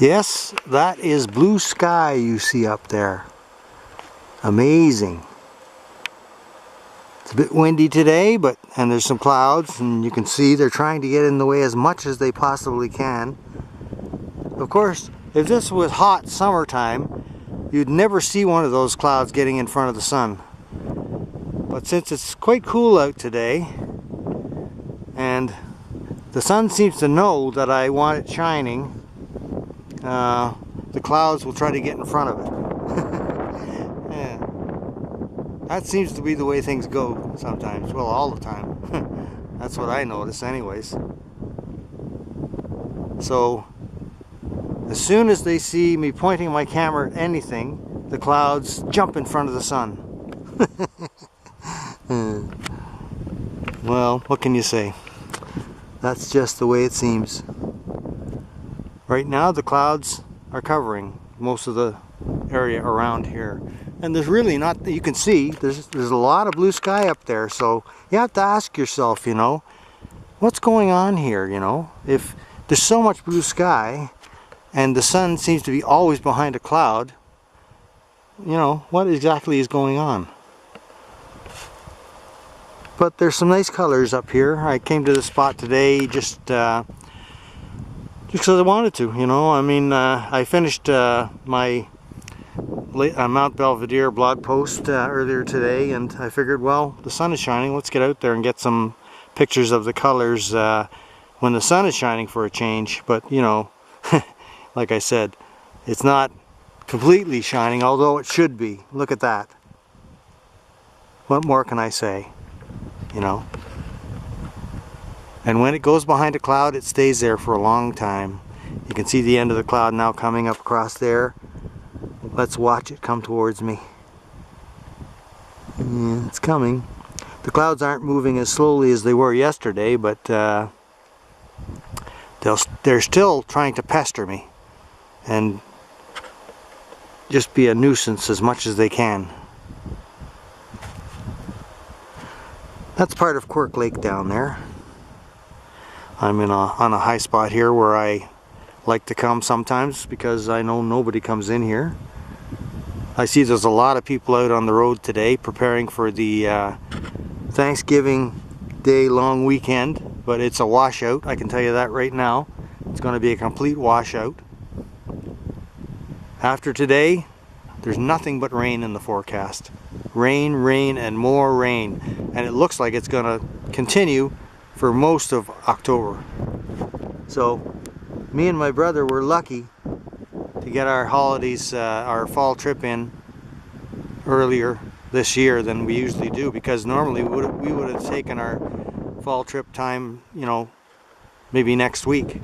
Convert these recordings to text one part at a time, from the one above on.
Yes, that is blue sky you see up there. Amazing. It's a bit windy today, and there's some clouds, and you can see they're trying to get in the way as much as they possibly can. Of course, if this was hot summertime, you'd never see one of those clouds getting in front of the sun. But since it's quite cool out today, and the sun seems to know that I want it shining, the clouds will try to get in front of it. Yeah. That seems to be the way things go sometimes. Well, all the time. That's what I notice anyways. So, as soon as they see me pointing my camera at anything, the clouds jump in front of the sun. Well, what can you say? That's just the way it seems. Right now the clouds are covering most of the area around here. And there's really not, you can see, there's a lot of blue sky up there, so you have to ask yourself, you know, what's going on here, you know? If there's so much blue sky, and the sun seems to be always behind a cloud, you know, what exactly is going on? But there's some nice colors up here. I came to this spot today just because I wanted to, you know. I mean, I finished my Mount Belvedere blog post earlier today, and I figured, well, the sun is shining, let's get out there and get some pictures of the colors when the sun is shining for a change. But, you know, like I said, it's not completely shining, although it should be. Look at that. What more can I say? You know? And when it goes behind a cloud, it stays there for a long time. You can see the end of the cloud now coming up across there. Let's watch it come towards me. Yeah, it's coming. The clouds aren't moving as slowly as they were yesterday, but they're still trying to pester me and just be a nuisance as much as they can. That's part of Quirk Lake down there. I'm on a high spot here where I like to come sometimes because I know nobody comes in here. I see there's a lot of people out on the road today preparing for the Thanksgiving Day long weekend, but it's a washout, I can tell you that right now. It's going to be a complete washout. After today, there's nothing but rain in the forecast. Rain, rain, and more rain. And it looks like it's going to continue for most of October. So, me and my brother were lucky to get our holidays, our fall trip in earlier this year than we usually do, because normally we would have taken our fall trip time, you know, maybe next week.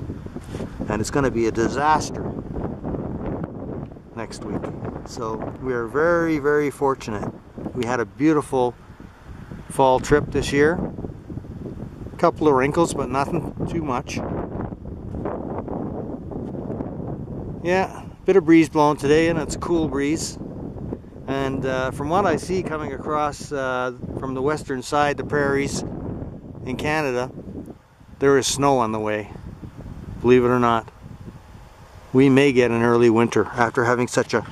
And it's going to be a disaster next week. So we are very, very fortunate. We had a beautiful fall trip this year. A couple of wrinkles, but nothing too much. Yeah, bit of breeze blowing today, and it's a cool breeze. And from what I see coming across from the western side, the prairies in Canada, there is snow on the way. Believe it or not. We may get an early winter after having such a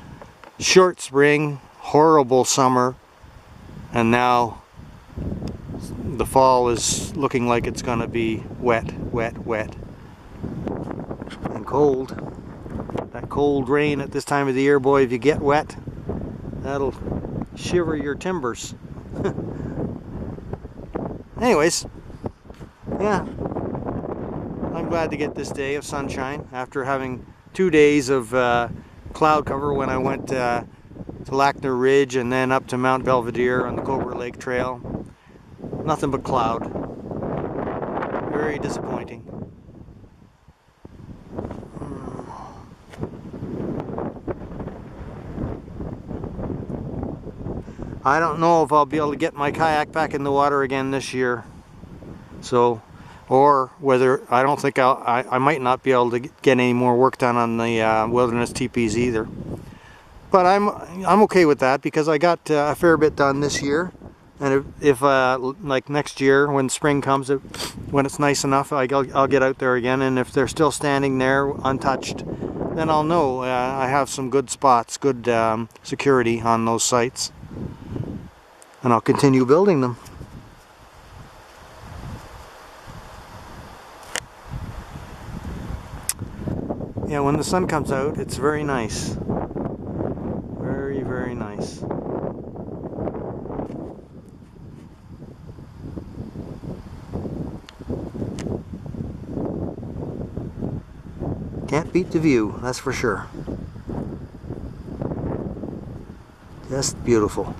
short spring, horrible summer, and now the fall is looking like it's going to be wet, wet, wet, and cold. That cold rain at this time of the year, boy, if you get wet, that'll shiver your timbers. Anyways, yeah, I'm glad to get this day of sunshine after having 2 days of cloud cover when I went to Lackner Ridge and then up to Mount Belvedere on the Cobra Lake Trail. Nothing but cloud. Very disappointing. I don't know if I'll be able to get my kayak back in the water again this year. So, or whether, I don't think I might not be able to get any more work done on the wilderness teepees either. But I'm okay with that because I got a fair bit done this year. And if like next year when spring comes, when it's nice enough, I'll get out there again. And if they're still standing there untouched, then I'll know I have some good spots, good security on those sites, and I'll continue building them. Yeah, when the sun comes out, it's very nice. Very, very nice. Can't beat the view, that's for sure. Just beautiful.